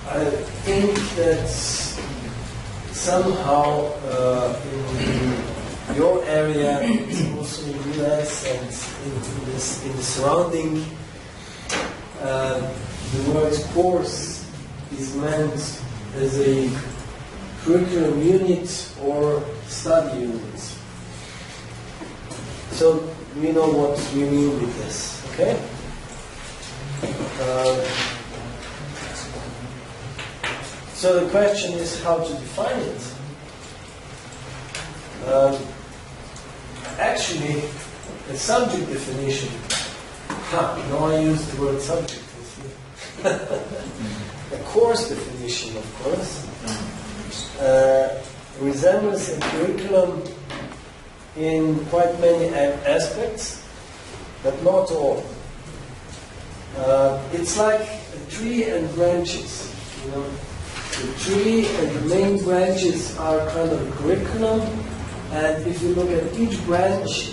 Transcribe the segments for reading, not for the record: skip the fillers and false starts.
I think that somehow in your area, it's also in the US and in the surrounding, the word course is meant as a curriculum unit or study unit. So we know what we mean with this, okay? So the question is how to define it. Actually, a subject definition. Now I use the word subject. A course definition, of course, resembles a curriculum in quite many aspects, but not all. It's like a tree and branches. You know, the tree and the main branches are kind of a curriculum, and if you look at each branch,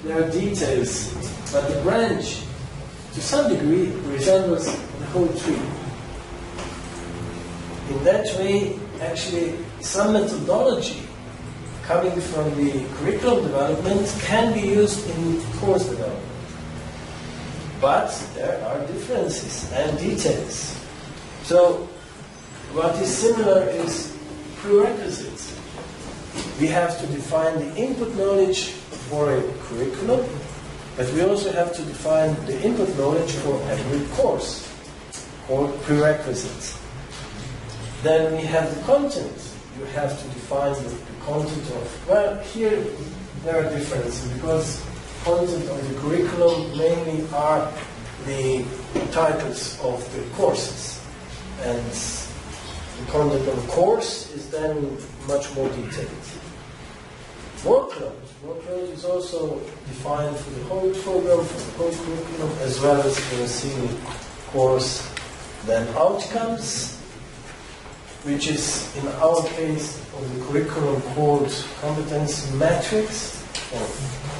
there are details, but the branch, to some degree, resembles the whole tree. In that way, actually, some methodology coming from the curriculum development can be used in course development. But there are differences and details. So, what is similar is prerequisites. We have to define the input knowledge for a curriculum, but we also have to define the input knowledge for every course, or prerequisites. Then we have the content. You have to define the content of, well, here there are differences, because content of the curriculum mainly are the titles of the courses. And the content of a course is then much more detailed. Workload. Workload is also defined for the whole program, for the whole curriculum, as well as for a single course. Then outcomes, which is in our case of the curriculum called competence matrix, or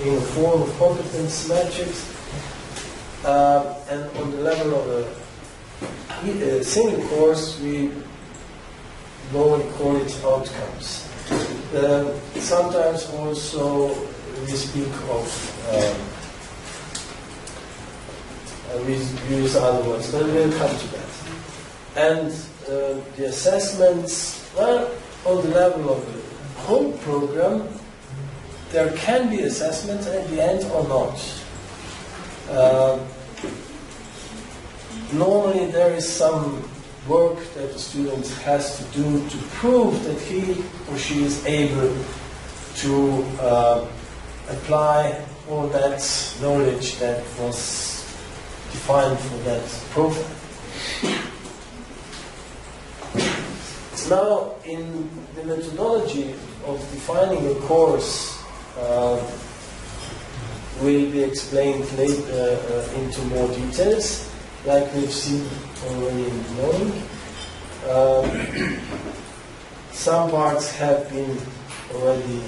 in the form of competence matrix. And on the level of a single course, we normally call it outcomes. Sometimes also we speak of, we use other words, but we'll come to that. And the assessments, well, on the level of the whole program, there can be assessments at the end or not. Normally there is some work that the student has to do to prove that he or she is able to apply all that knowledge that was defined for that program. Now, in the methodology of defining a course will be explained later into more details, like we've seen already in the morning. Some parts have been already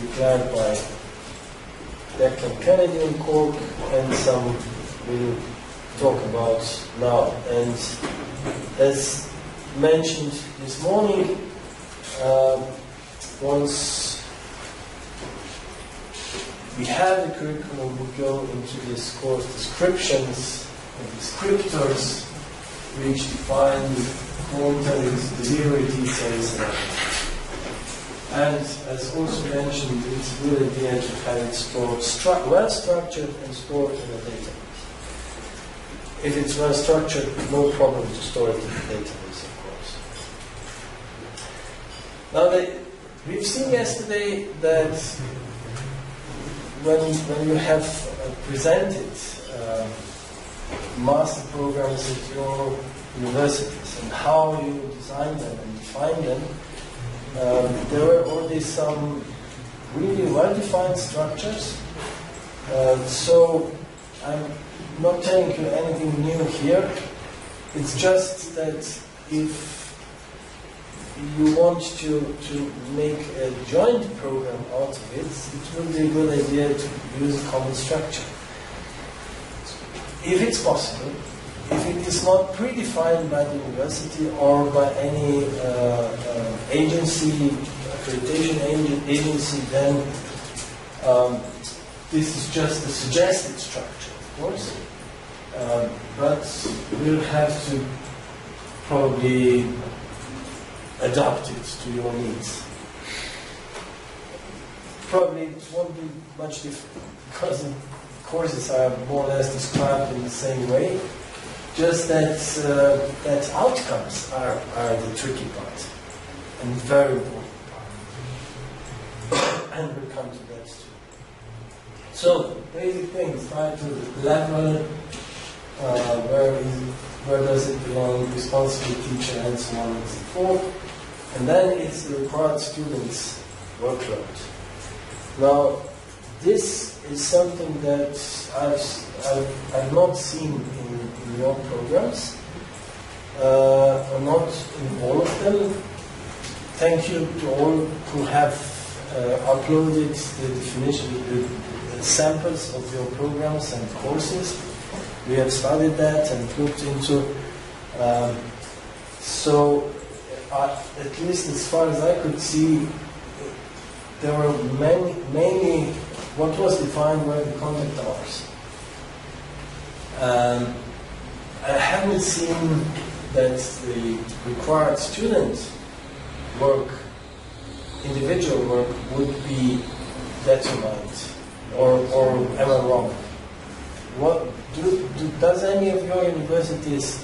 declared by Declan Kennedy and Cork, and some we'll talk about now. And as mentioned this morning, once we have the curriculum, we go into this course descriptions and descriptors, which define the content, delivery details, and as also mentioned, it's really there to have it stored well structured and stored in a database. If it's well structured, no problem to store it in the database, of course. Now, we've seen yesterday that when you have presented master programs at your universities and how you design them and define them, there were already some really well-defined structures. So I'm not telling you anything new here. It's just that if you want to make a joint program out of it, it would be a good idea to use a common structure. If it's possible, if it is not predefined by the university or by any agency, accreditation agency, then this is just a suggested structure, of course. But we'll have to probably adapt it to your needs. Probably it won't be much different because the courses are more or less described in the same way, just that that outcomes are the tricky part and very important part. And we'll come to that too. So, basic things, title, level, where does it belong, responsible teacher, and so on and so forth. And then it's the required students' workload. Now, this is something that I've not seen in your programs, or not in all of them. Thank you to all who have uploaded the definition, the samples of your programs and courses. We have studied that and looked into. So, at least as far as I could see, there were mainly what was defined were the contact hours. I haven't seen that the required student work, individual work, would be determined, or am I wrong? What does any of your universities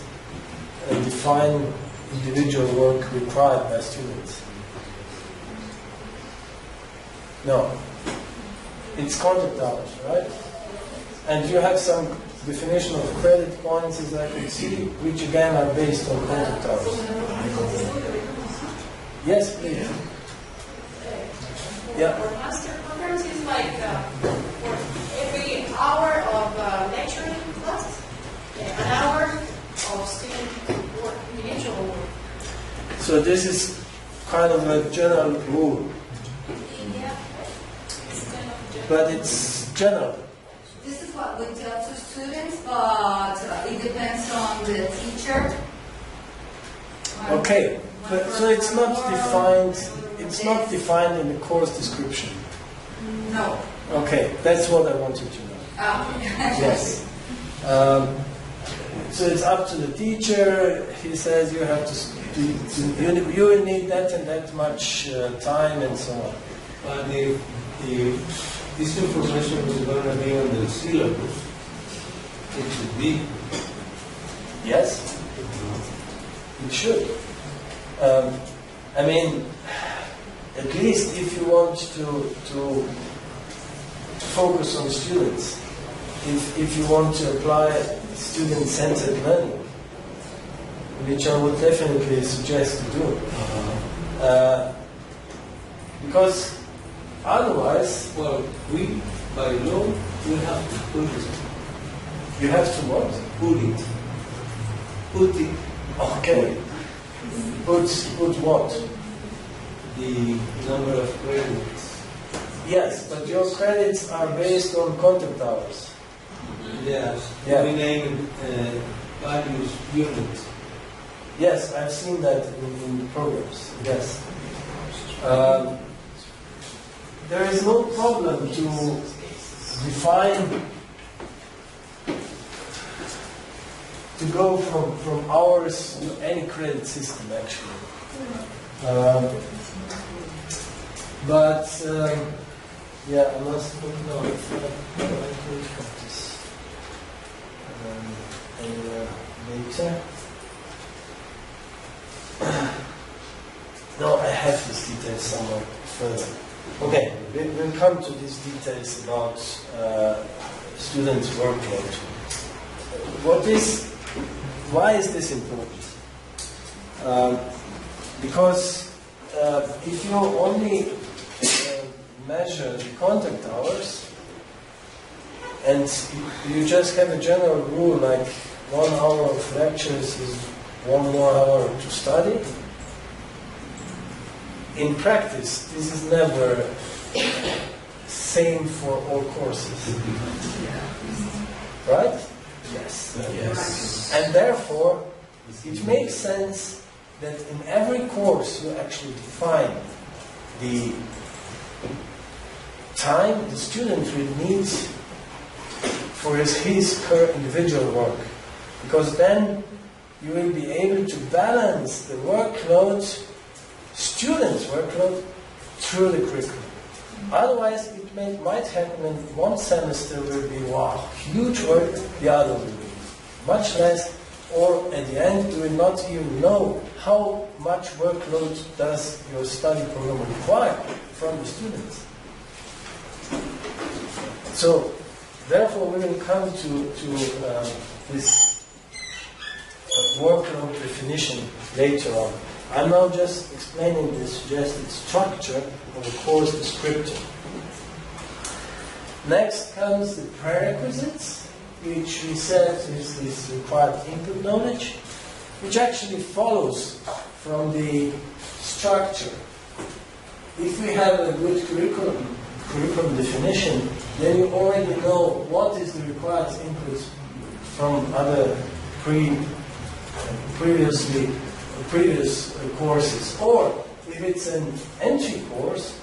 define individual work required by students? No. It's contact hours, right? And you have some definition of credit points, as I can see, which again are based on contact hours. Yes, please. Yeah. For master programs, it's like for every hour of lecturing class, an hour of student work, individual work. So this is kind of a general rule. But it's general. This is what we tell to students, but it depends on the teacher. Okay, but so it's not defined. It's not defined in the course description. No. Okay, that's what I wanted to know. Yes. So it's up to the teacher. He says you have to you will need that and that much time and so on. But if this information is going to be on the syllabus, it should be. Yes, it should. I mean, at least if you want to focus on students, if you want to apply student-centered learning, which I would definitely suggest to do, because otherwise, Well, we, by law, we have to put it. you have to what? Put it. Put it. Okay. Put what? The number of credits. Yes, but your credits are based on contact hours. Yes. Yeah. We name various units. Yes, I've seen that in the programs. Yes. There is no problem to define, to go from hours to any credit system, actually. But, yeah, I must put no, this later. No, I have these details somewhere further. Okay, we'll come to these details about students' workload. Why is this important? Because if you only measure the contact hours and you just have a general rule like 1 hour of lectures is 1 more hour to study, in practice, this is never same for all courses, right? Yes. Yes. And therefore, it makes sense that in every course you actually define the time the student will need for his per individual work. Because then you will be able to balance the workload, student's workload, through the curriculum. Otherwise, it might happen in one semester will be, wow, huge work, the other will be much less, or at the end you will not even know how much workload does your study program require from the students. So, therefore, we will come to this workload definition later on. I'm now just explaining the suggested structure of a course descriptor. Next comes the prerequisites, which we said is this required input knowledge, which actually follows from the structure. If we have a good curriculum definition, then you already know what is the required input from other previous courses. Or if it's an entry course,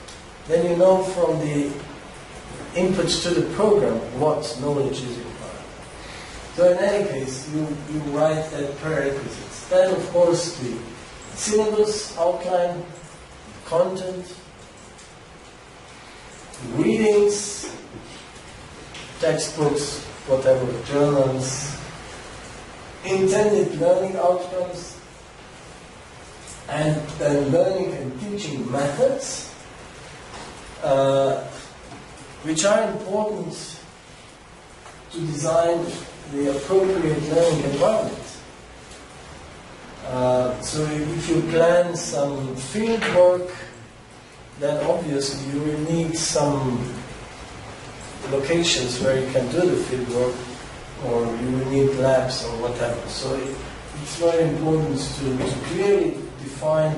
then you know from the inputs to the program what knowledge is required. So in any case, you write that prerequisites. Then of course the syllabus, outline, content, readings, textbooks, whatever, journals, intended learning outcomes, and then learning and teaching methods, which are important to design the appropriate learning environment. So if you plan some field work, then obviously you will need some locations where you can do the field work, or you will need labs or whatever. So it's very important to clearly define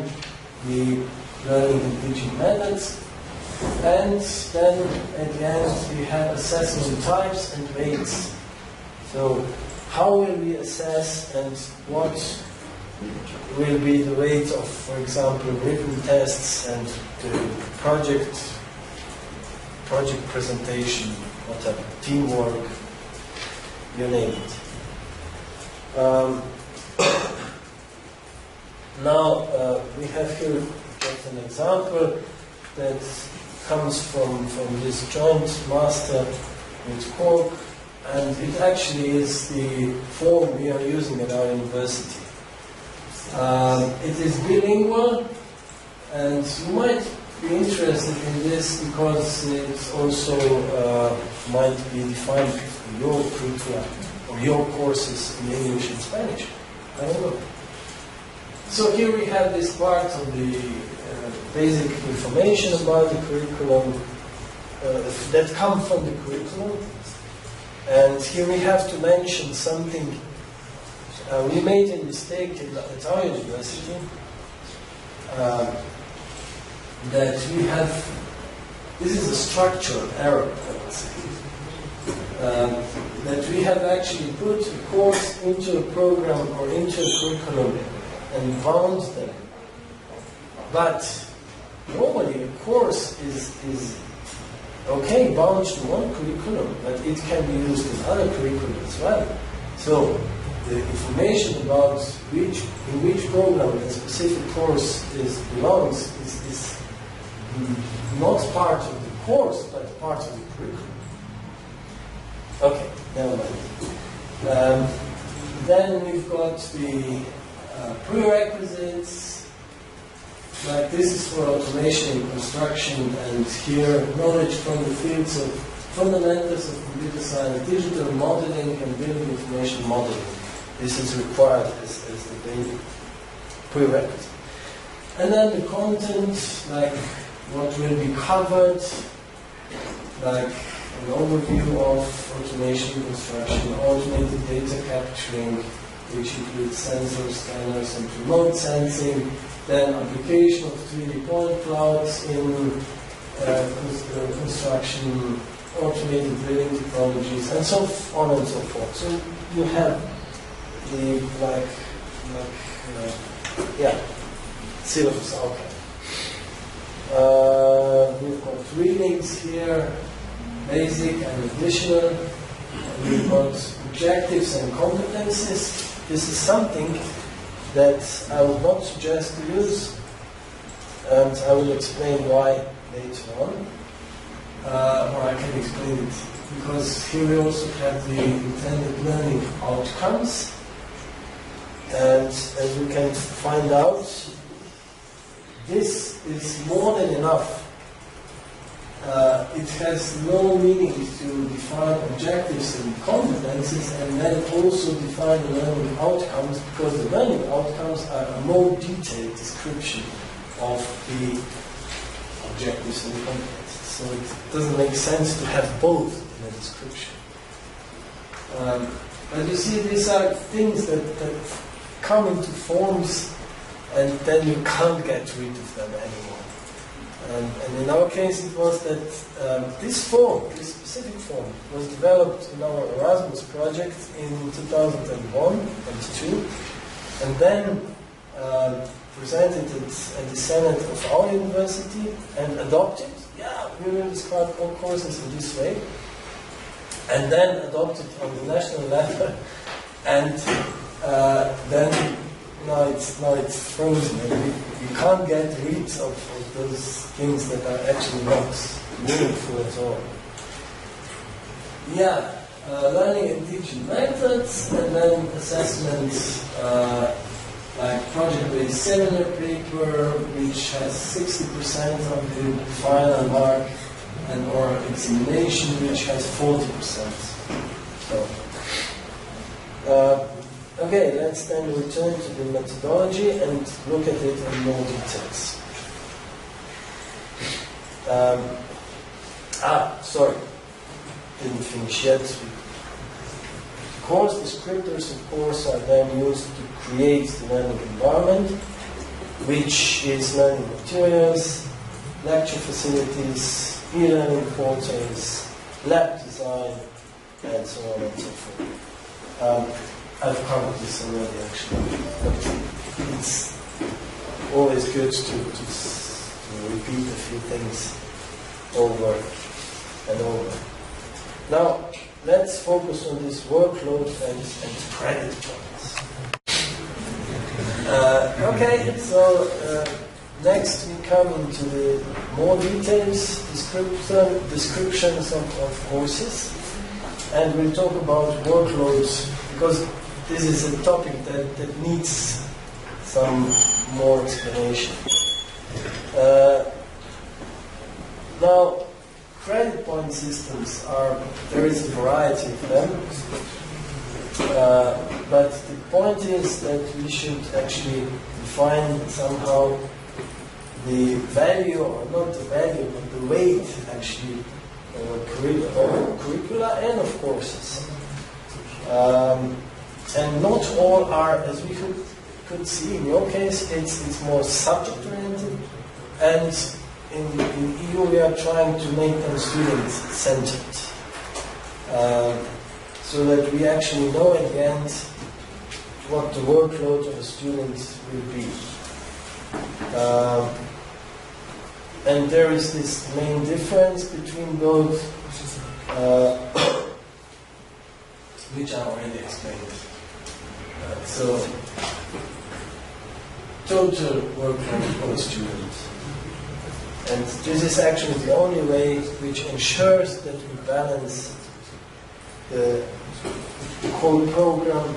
the learning and teaching methods. And then at the end we have assessment types and weights. So how will we assess and what will be the weight of, for example, written tests and the project presentation, whatever, teamwork, you name it. Now we have here just an example that comes from this joint master with Cork, and it actually is the form we are using at our university. It is bilingual, and you might be interested in this because it also might be defined in your curricula or your courses in English and Spanish. I don't know. So here we have this part of the basic information about the curriculum that come from the curriculum. And here we have to mention something. We made a mistake at our university that we have, this is a structural error, I would say, that we have actually put a course into a program or into a curriculum and bound them. But normally a course is okay, bound to one curriculum, but it can be used in other curriculum as well. So the information about in which program a specific course belongs is not part of the course, but part of the curriculum. Okay, never mind. Then we've got the prerequisites. Like this is for automation and construction, and here knowledge from the fields of fundamentals of computer science, digital modeling, and building information modeling. This is required as the basic prerequisite. And then the content, like what will be covered, like an overview of automation construction, automated data capturing, which includes sensors, scanners, and remote sensing. Then application of 3D point clouds in construction automated drilling technologies, and so on and so forth. So you have the syllabus outline. We've got relays here, basic and additional. We've got objectives and competencies. This is something that I would not suggest to use, and I will explain why later on. Or I can explain it, because here we also have the intended learning outcomes, and as we can find out, this is more than enough. It has no meaning to define objectives and competencies and then also define the learning outcomes, because the learning outcomes are a more detailed description of the objectives and competencies. So it doesn't make sense to have both in a description. But you see, these are things that come into forms and then you can't get rid of them anymore. And in our case, it was that this specific form, was developed in our Erasmus project in 2001 and 2, and then presented it at the Senate of our university and adopted. Yeah, we will describe all courses in this way, and then adopted on the national level, and then now it's frozen, and we can't get rid of those things that are actually not meaningful at all. Yeah, learning and teaching methods, and then assessments, like project-based seminar paper, which has 60% of the final mark, and or examination, which has 40%. So, okay, let's then return to the methodology and look at it in more details. Sorry, didn't finish yet. Course descriptors, of course, are then used to create the learning environment, which is learning materials, lecture facilities, e-learning portals, lab design, and so on and so forth. I've covered this already, actually, but it's always good to repeat a few things over and over. Now, let's focus on this workload and credit points. Okay, so next we come into the more details, descriptions of courses, and we'll talk about workloads, because this is a topic that needs some more explanation. Now, credit point systems there is a variety of them, but the point is that we should actually define somehow the value, or not the value, but the weight actually of curricula and of courses. And not all are, as we could see in your case, it's more subject-oriented, and in EU we are trying to make them student-centered, so that we actually know at the end what the workload of a student will be. And there is this main difference between both, which I already explained. So, total workload for a student. And this is actually the only way which ensures that we balance the whole program,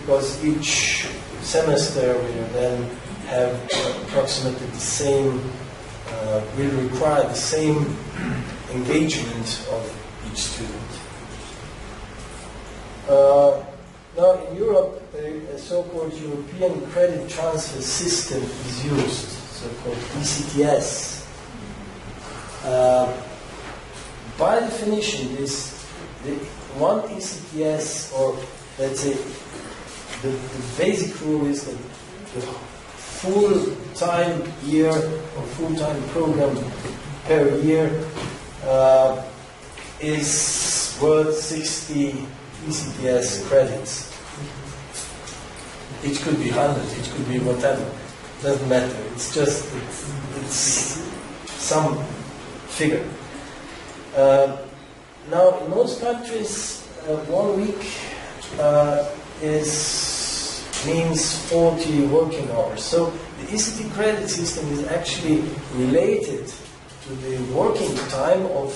because each semester will then have approximately the same, will require the same engagement of each student. Now in Europe, a so-called European Credit Transfer System is used, so-called ECTS. By definition, the one ECTS, or let's say the basic rule is that the full-time year or full-time program per year is worth 60 ECTS credits. It could be 100, it could be whatever. Doesn't matter. It's just it's some figure. Now, in most countries, 1 week means 40 working hours. So the ECT credit system is actually related to the working time of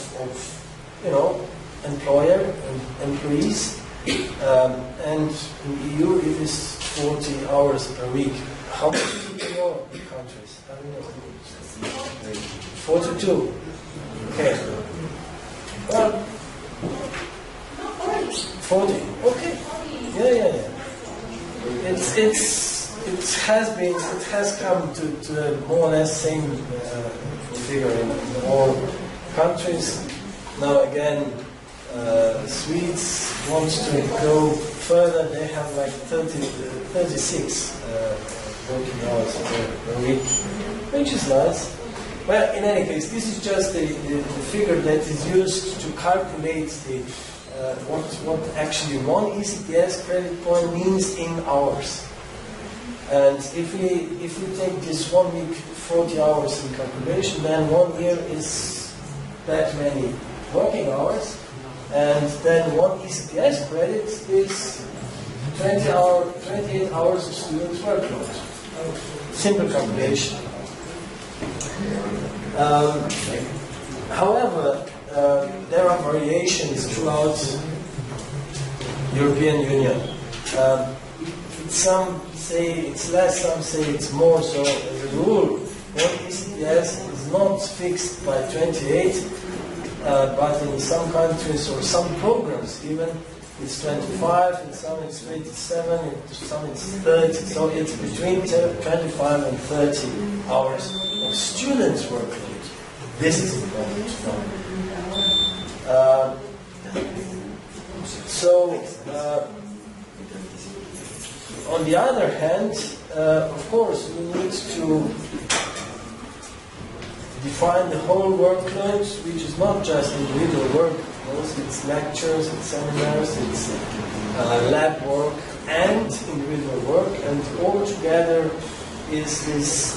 employer and employees. And in the EU, it is 40 hours per week. How much is it in your countries? I don't know. 42. Okay. Well, 40. Okay. Yeah. It has come to the more or less same figure in all countries. Now again, Swedes want to go further. They have like 36 working hours per week, which is nice. Well, in any case, this is just the figure that is used to calculate what actually one ECTS credit point means in hours. And if we take this 1 week, 40 hours in calculation, then 1 year is that many working hours, and then one ECTS credit is 28 hours of students' workload. Simple calculation. However, there are variations throughout European Union. Some say it's less, some say it's more. So as a rule, one ECTS is not fixed by 28, but in some countries or some programs even, it's 25, in some it's 27, in some it's 30. So it's between 25 and 30 hours of students' workload. This is important to know. On the other hand, of course, we need to define the whole workload, which is not just individual work. Mostly it's lectures, it's seminars, it's lab work and individual work, and all together is this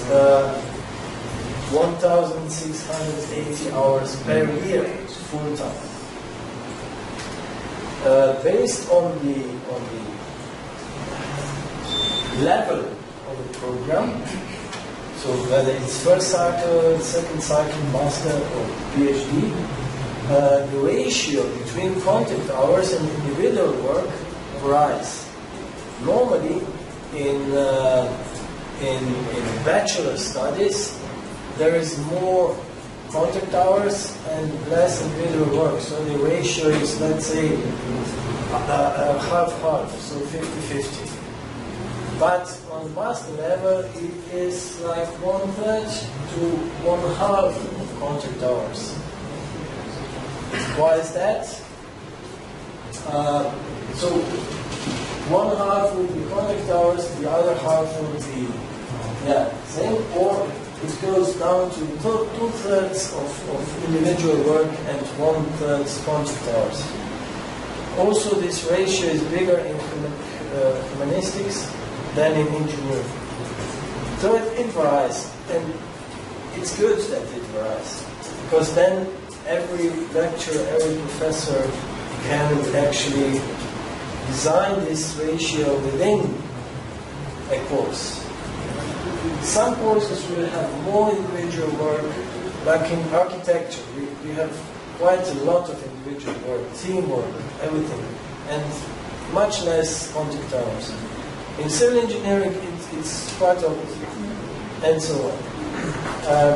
1,680 hours per year full time. Based on the level of the program, so whether it's first cycle, second cycle, master or PhD, the ratio between contact hours and individual work varies. Normally, in bachelor studies, there is more contact hours and less individual work. So the ratio is, let's say, half-half, so 50-50. But on master level, it is like 1/3 to 1/2 of contact hours. Why is that? So 1/2 would be contact hours, the other half would be same, or it goes down to 2/3 of individual work and 1/3 contact hours. Also, this ratio is bigger in humanistics than in engineering. So it varies, and it's good that it varies, because then every lecturer, every professor can actually design this ratio within a course. Some courses will have more individual work, like in architecture. We have quite a lot of individual work, teamwork, everything, and much less contact hours. In civil engineering, it's quite opposite, and so on.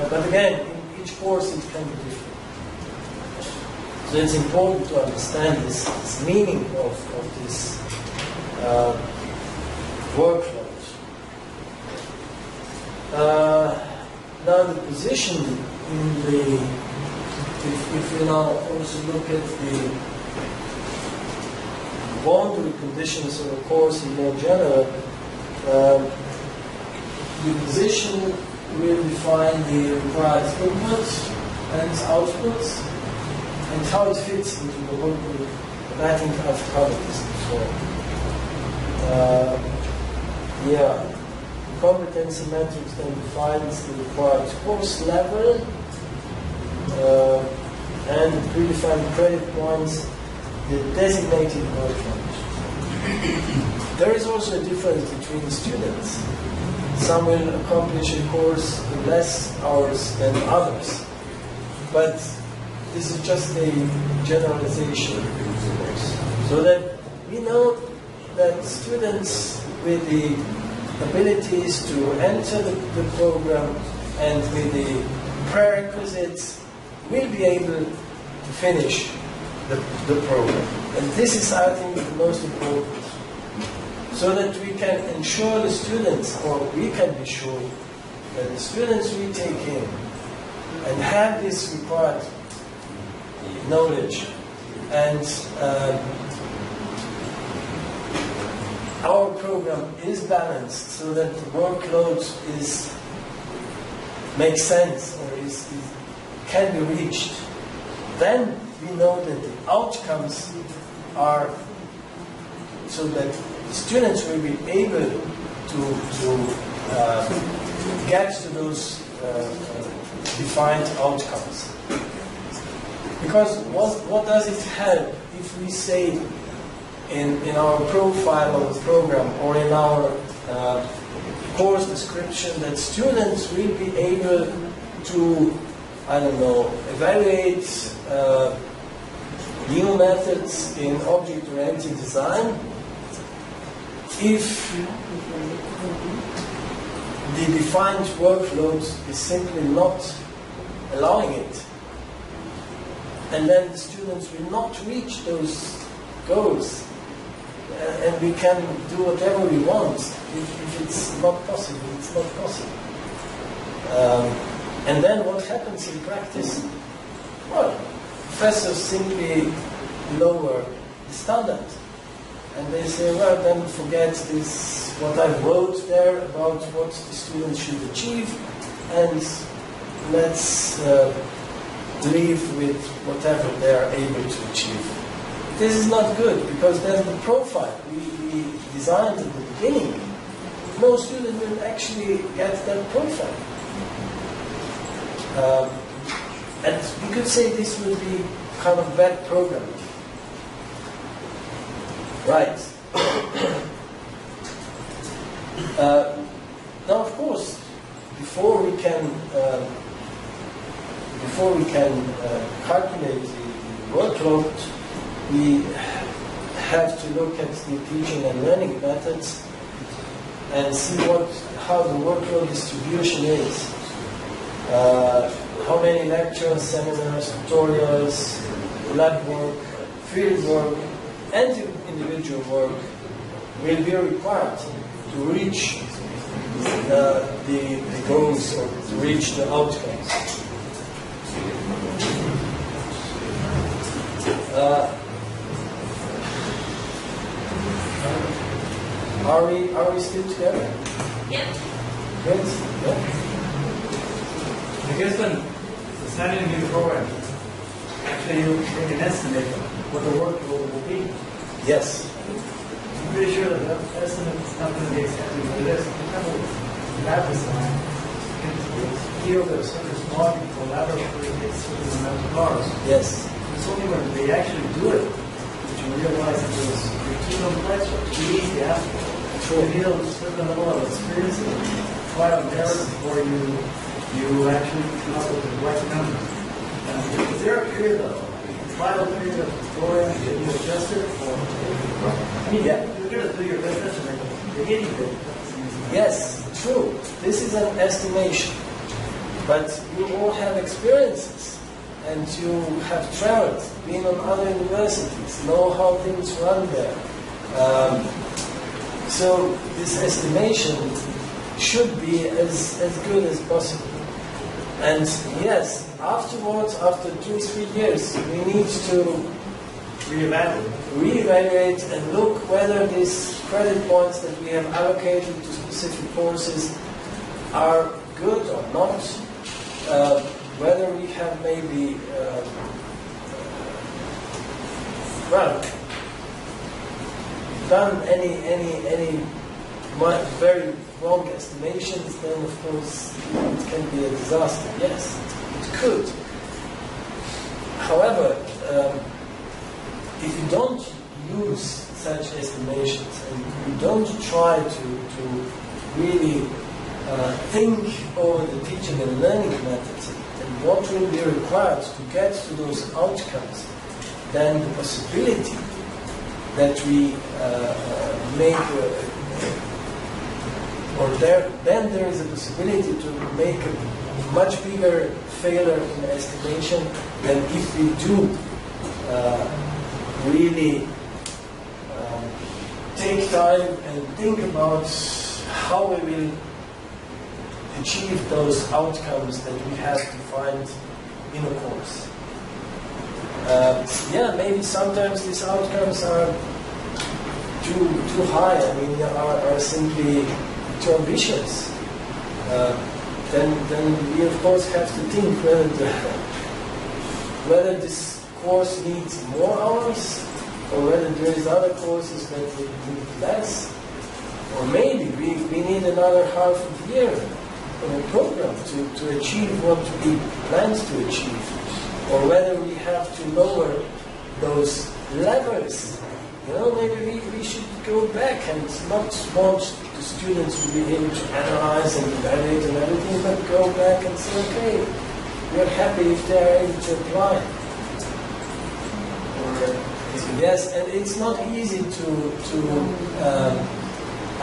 But again, in each course it can be different. So it's important to understand this meaning of this workload. Now the position in if you now also look at the boundary conditions of a course in more general, the position will define the required inputs and outputs, and how it fits into the workload that I think I've covered this before. Competency metrics then defines the required course level and predefined credit points, the designated workload. There is also a difference between the students. Some will accomplish a course in less hours than others, but this is just a generalization, so that we know that students with the abilities to enter the program and with the prerequisites will be able to finish the program. And this is, I think, the most important. So that we can ensure the students, or we can be sure that the students we take in and have this required knowledge, and our program is balanced so that the workload makes sense or can be reached. Then we know that the outcomes are so that the students will be able to get to those defined outcomes. Because what does it help if we say in our profile of the program or in our course description that students will be able to, I don't know, evaluate new methods in object-oriented design, if the defined workload is simply not allowing it, and then the students will not reach those goals, and we can do whatever we want. If it's not possible, it's not possible. And then what happens in practice? Well, professors simply lower the standard. And they say, well, then forget this, what I wrote there about what the students should achieve, and let's live with whatever they are able to achieve. This is not good, because then the profile we designed at the beginning, no student will actually get that profile. And we could say this will be kind of bad programming. Right. Now, of course, before we can calculate the workload, we have to look at the teaching and learning methods and see how the workload distribution is. How many lectures, seminars, tutorials, lab work, field work, and individual work will be required to reach the goals or to reach the outcomes. Are we still together? Yep. Good. Yeah. I guess when designing a new program, actually you make an estimate of what the workload will be. Yes. I'm pretty sure that that estimate is not going to be exactly what it is. You have a lab design, you can feel that a certain logic for laboratory takes a certain amount of hours. Yes. It's only when they actually do it that you realize that you're too complex or too easy after. You need a certain level of experience and trial and error before you actually come up with the right number. Is there a period of trial period of tutorial that you adjusted for? I mean, Yeah. you're going to do your best estimate. You're getting it. Yes, true. This is an estimation. But you all have experiences, and you have traveled, been on other universities, know how things run there. So this estimation should be as good as possible. And yes, afterwards, after 2-3 years, we need to reevaluate and look whether these credit points that we have allocated to specific courses are good or not, whether we have maybe well, done any very wrong estimations, then of course it can be a disaster. Yes, it could. However, if you don't use such estimations and you don't try to really think over the teaching and learning methods and what will be required to get to those outcomes, then the possibility that we then there is a possibility to make a much bigger failure in estimation than if we do really take time and think about how we will achieve those outcomes that we have defined in a course. Maybe sometimes these outcomes are too high. I mean, are simply too ambitious. Then we of course have to think whether this course needs more hours, or whether there is other courses that need less, or maybe we need another half a year of a program to achieve what we planned to achieve, or whether we have to lower those levels. Maybe we should go back and not want the students to be able to analyze and evaluate and everything, but go back and say, okay, we're happy if they are able to apply. Yes, and it's not easy to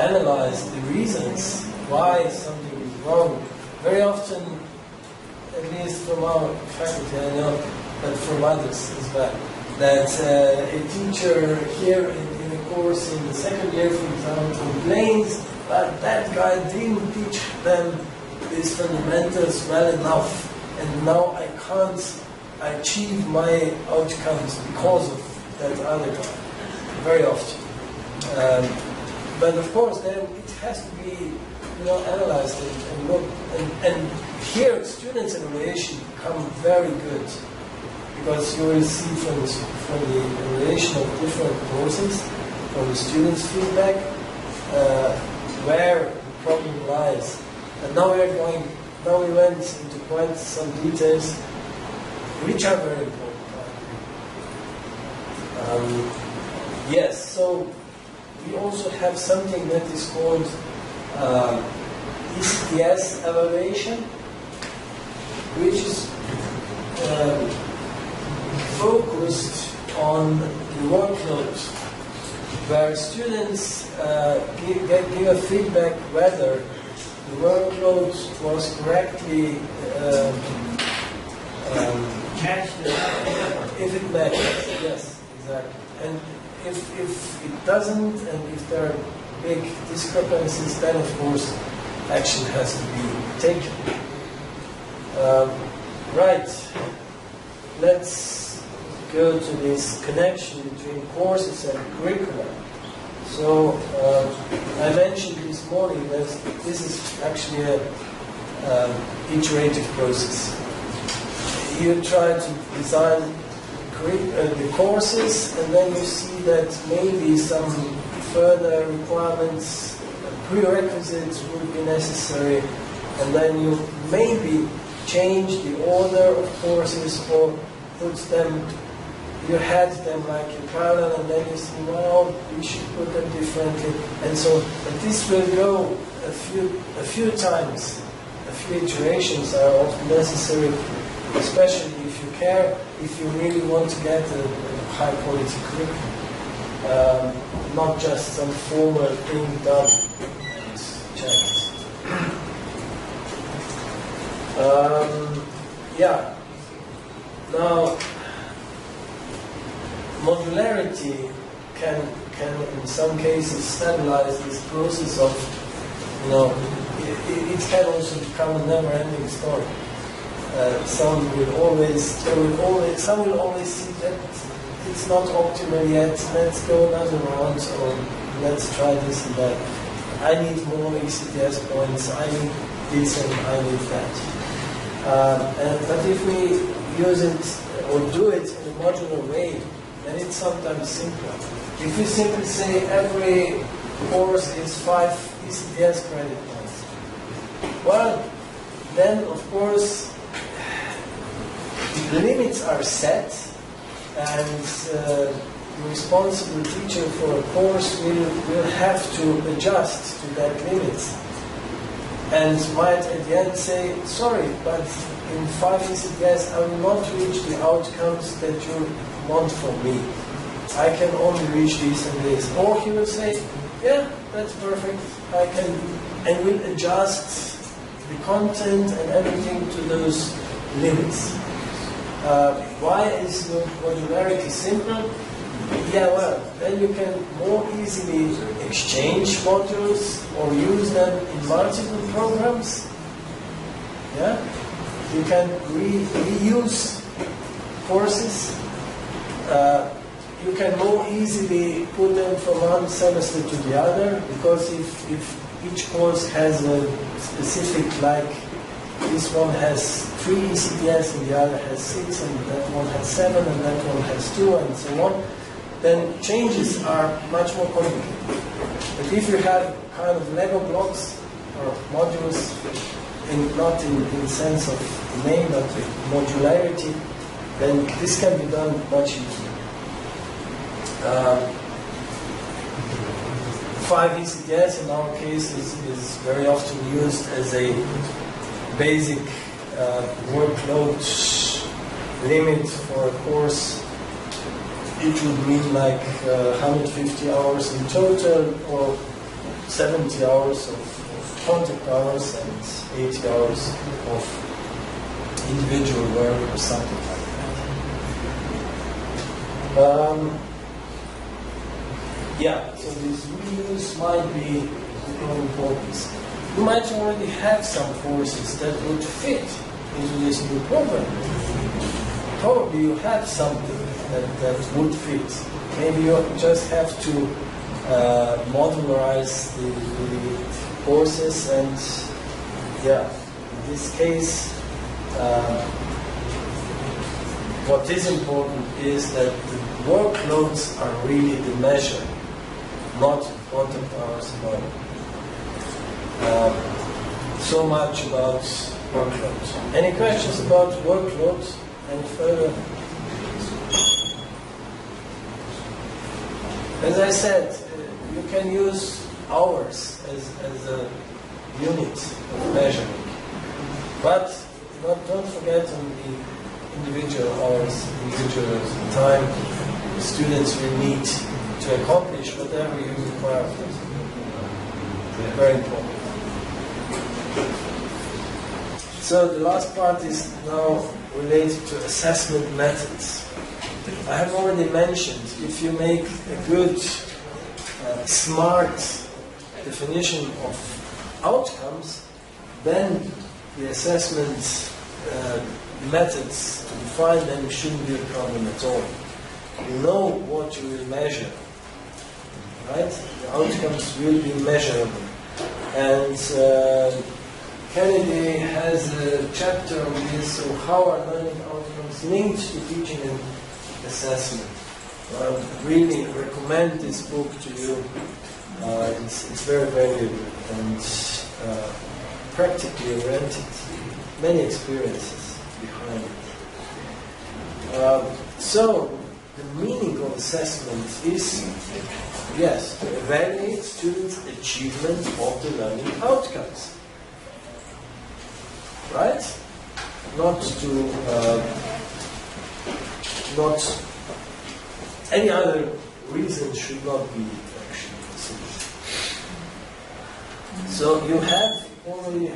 analyze the reasons why something is wrong. Very often, at least from our faculty, I know, but from others as well, that a teacher here in a course in the second year, for example, complains that that guy didn't teach them these fundamentals well enough, and now I can't achieve my outcomes because of that other guy. Very often. But of course, then it has to be analyzed and looked. And here, students' evaluation become very good, because you will see from the evaluation of different courses, from the students' feedback, where the problem lies. And now we went into quite some details, which are very important. Yes, so we also have something that is called ECTS evaluation, which is focused on the workload, where students give a feedback whether the workload was correctly if it matches, yes, exactly. And if it doesn't, and if there are big discrepancies, then of course action has to be taken. Right. Let's go to this connection between courses and curriculum. So I mentioned this morning that this is actually an iterative process. You try to design the courses, and then you see that maybe some further requirements, prerequisites would be necessary, and then you maybe change the order of courses or put them, you had them like in parallel, and then you see, well, we should put them differently, and so, but this will go a few times, a few iterations are often necessary, especially if you care, if you really want to get a high quality curriculum, not just some formal thing done and checked. Now, modularity can in some cases stabilize this process of, it can also become a never-ending story. Some will always see that it's not optimal yet. Let's go another round, or let's try this and that. I need more ECTS points. I need this and I need that. But if we use it or do it in a modular way, then it's sometimes simpler. If you simply say every course is 5 ECTS credit points, well, then of course the limits are set, and the responsible teacher for a course will have to adjust to that limit, and might at the end say, sorry, but in 5 ECTS I will not reach the outcomes that you want from me. I can only reach these and this. Or he will say, yeah, that's perfect, I can, and will adjust the content and everything to those limits. Why is the modularity simple? Yeah, well, then you can more easily exchange modules or use them in multiple programs. Yeah, you can reuse courses. You can more easily put them from one semester to the other, because if each course has a specific, like this one has 3 ECTS and the other has 6, and that one has 7 and that one has 2, and so on, then changes are much more complicated. But if you have kind of Lego blocks or modules, not in the sense of the name, but with modularity, then this can be done much easier. 5 ECTS in our case is very often used as a basic workload limit for a course. It would mean like 150 hours in total, or 70 hours of contact hours and 80 hours of individual work or something like that. Yeah, so this reuse might be of importance. You might already have some courses that would fit into this new program. Probably you have something that would fit. Maybe you just have to modularize the courses, and yeah, in this case, what is important is that the workloads are really the measure, not contact hours alone. So much about workload. Any questions about workload? Any further? As I said, you can use hours as a unit of measuring. But don't forget on the individual hours, individual time, the students will need to accomplish whatever you require of them. Very important. So the last part is now related to assessment methods. I have already mentioned, if you make a good, smart definition of outcomes, then the assessment methods to define them shouldn't be a problem at all. You know what you will measure, right? The outcomes will be measurable. And Kennedy has a chapter on this, so how are learning outcomes linked to teaching and assessment. I would really recommend this book to you. It's very valuable and practically oriented. Many experiences behind it. So, the meaning of assessment is, yes, to evaluate students' achievement of the learning outcomes. Right? Not any other reason should not be actually considered. So you have already,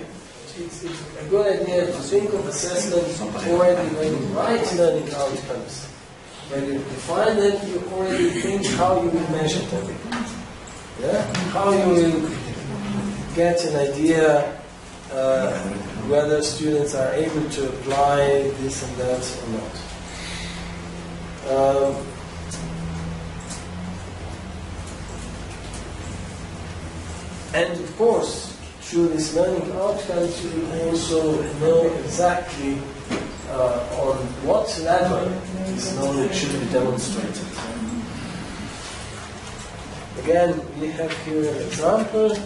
it's a good idea to think of assessment already when you write learning outcomes. When you define them, you already think how you will measure them. Yeah? How you will get an idea whether students are able to apply this and that or not. And of course, through this learning outcomes, you will also know exactly on what level this knowledge should be demonstrated. Again, we have here an example.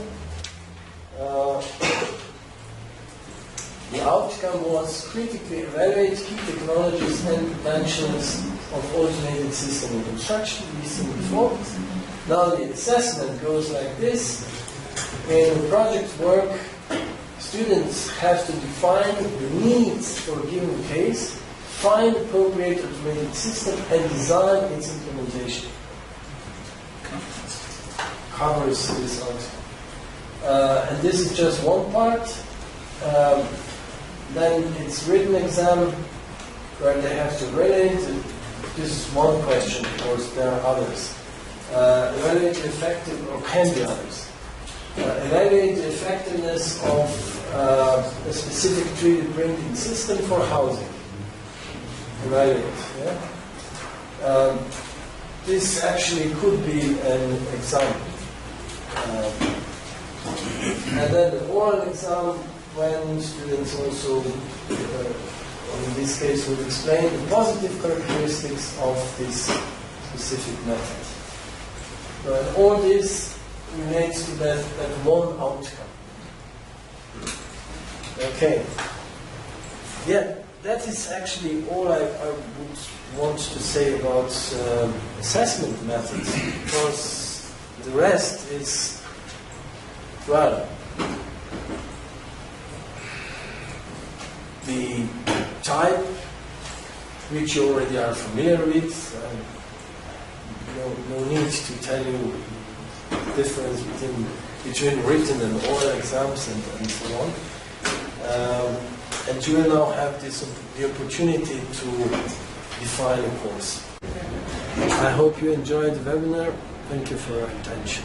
The outcome was critically evaluate key technologies and dimensions of automated system in construction, we've seen before. Now the assessment goes like this. In project work, students have to define the needs for a given case, find appropriate automated system, and design its implementation. Covers this outcome. And this is just one part. Then it's written exam where they have to evaluate. This is one question, of course, there are others. Evaluate the effective, or can be others. Evaluate the effectiveness of a specific 3D printing system for housing. Evaluate, yeah? This actually could be an example. And then the oral exam, when students also, in this case, would explain the positive characteristics of this specific method. And all this relates to that one outcome. Okay. Yeah, that is actually all I would want to say about assessment methods, because the rest is, well, the type which you already are familiar with. No need to tell you the difference between written and oral exams and so on. And you will now have the opportunity to define a course. I hope you enjoyed the webinar. Thank you for your attention.